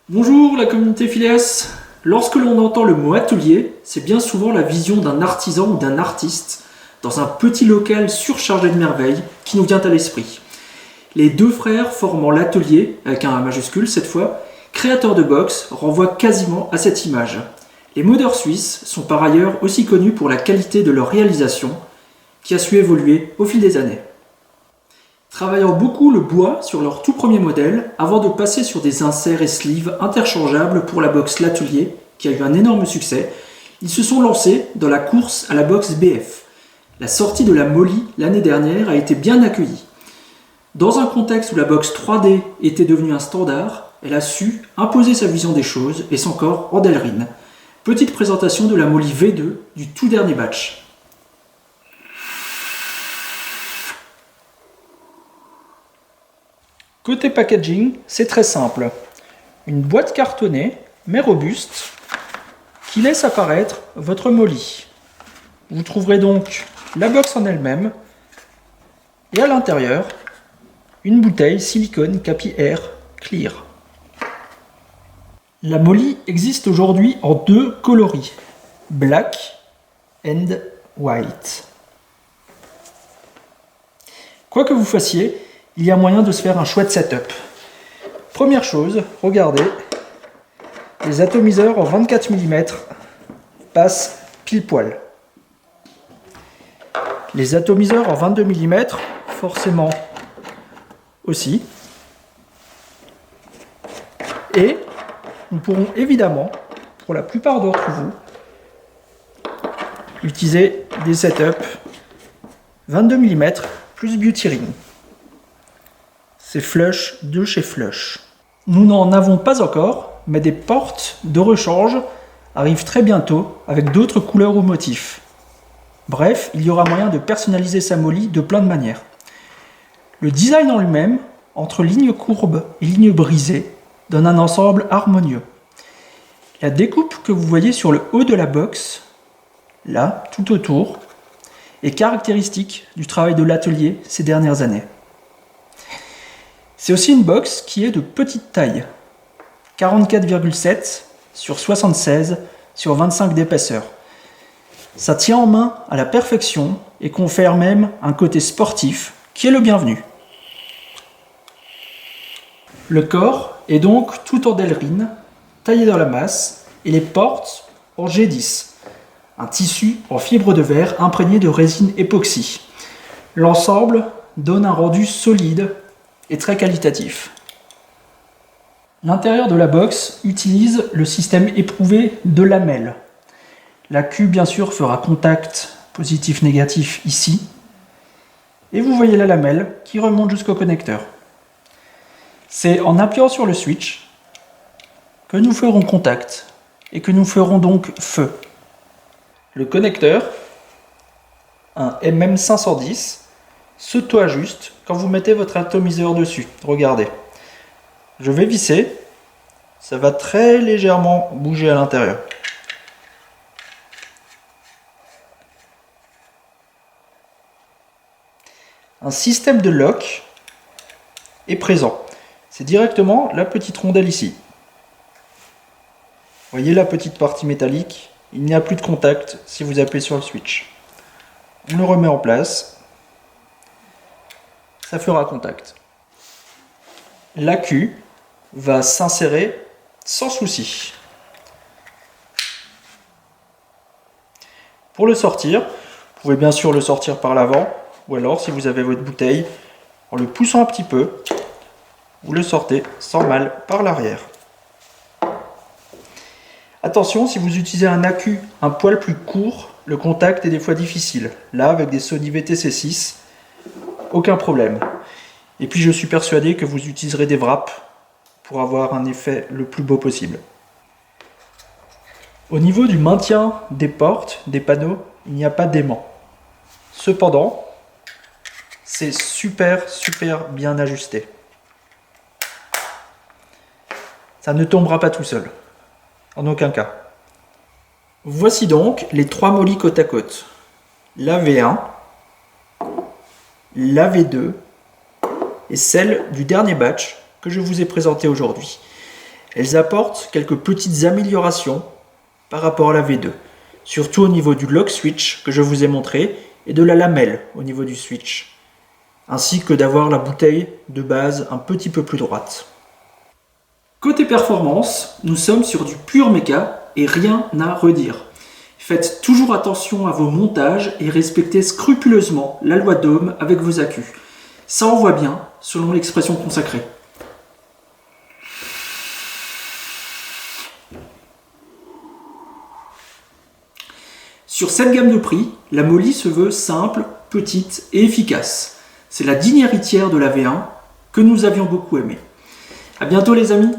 Bonjour la communauté Phileas. Lorsque l'on entend le mot atelier, c'est bien souvent la vision d'un artisan ou d'un artiste dans un petit local surchargé de merveilles qui nous vient à l'esprit. Les deux frères formant l'atelier, avec un A majuscule cette fois, créateurs de box, renvoient quasiment à cette image. Les modeurs suisses sont par ailleurs aussi connus pour la qualité de leur réalisation, qui a su évoluer au fil des années. Travaillant beaucoup le bois sur leur tout premier modèle, avant de passer sur des inserts et sleeves interchangeables pour la box L'Atelier, qui a eu un énorme succès, ils se sont lancés dans la course à la box BF. La sortie de la Molly l'année dernière a été bien accueillie. Dans un contexte où la box 3D était devenue un standard, elle a su imposer sa vision des choses et son corps en Delrin. Petite présentation de la Molly V2 du tout dernier batch. Côté packaging, c'est très simple. Une boîte cartonnée, mais robuste, qui laisse apparaître votre Molly. Vous trouverez donc la box en elle-même, et à l'intérieur, une bouteille silicone Capi Air Clear. La Molly existe aujourd'hui en deux coloris, black and white. Quoi que vous fassiez, il y a moyen de se faire un chouette setup. Première chose, regardez, les atomiseurs en 24 mm passent pile poil. Les atomiseurs en 22 mm, forcément aussi. Et nous pourrons évidemment, pour la plupart d'entre vous, utiliser des setups 22 mm plus Beauty Ring. C'est Flush de chez Flush. Nous n'en avons pas encore, mais des portes de rechange arrivent très bientôt avec d'autres couleurs ou motifs. Bref, il y aura moyen de personnaliser sa Molly de plein de manières. Le design en lui-même, entre lignes courbes et lignes brisées, donne un ensemble harmonieux. La découpe que vous voyez sur le haut de la box, là, tout autour, est caractéristique du travail de l'atelier ces dernières années. C'est aussi une box qui est de petite taille, 44,7 sur 76 sur 25 d'épaisseur. Ça tient en main à la perfection et confère même un côté sportif qui est le bienvenu. Le corps est donc tout en Delrin, taillé dans la masse, et les portes en G10, un tissu en fibre de verre imprégné de résine époxy. L'ensemble donne un rendu solide et très qualitatif. L'intérieur de la box utilise le système éprouvé de lamelles. La queue bien sûr fera contact positif-négatif ici. Et vous voyez la lamelle qui remonte jusqu'au connecteur. C'est en appuyant sur le switch que nous ferons contact et que nous ferons donc feu. Le connecteur, un MM510, s'auto-ajuste quand vous mettez votre atomiseur dessus. Regardez. Je vais visser. Ça va très légèrement bouger à l'intérieur. Un système de lock est présent. C'est directement la petite rondelle ici. Voyez la petite partie métallique. Il n'y a plus de contact si vous appuyez sur le switch. On le remet en place. Ça fera contact. L'accu va s'insérer sans souci. Pour le sortir, vous pouvez bien sûr le sortir par l'avant, ou alors si vous avez votre bouteille, en le poussant un petit peu, vous le sortez sans mal par l'arrière. Attention, si vous utilisez un accu un poil plus court, le contact est des fois difficile. Là, avec des Sony VTC6, aucun problème. Et puis je suis persuadé que vous utiliserez des wraps pour avoir un effet le plus beau possible. Au niveau du maintien des portes, des panneaux, il n'y a pas d'aimant. Cependant, c'est super bien ajusté. Ça ne tombera pas tout seul. En aucun cas. Voici donc les trois Molly côte à côte. La V1, la V2 et celle du dernier batch que je vous ai présenté aujourd'hui. Elles apportent quelques petites améliorations par rapport à la V2, surtout au niveau du lock switch que je vous ai montré et de la lamelle au niveau du switch, ainsi que d'avoir la bouteille de base un petit peu plus droite. Côté performance, nous sommes sur du pur méca et rien à redire. Faites toujours attention à vos montages et respectez scrupuleusement la loi d'Ohm avec vos accus. Ça envoie bien, selon l'expression consacrée. Sur cette gamme de prix, la Molly se veut simple, petite et efficace. C'est la digne héritière de la V1 que nous avions beaucoup aimée. A bientôt les amis!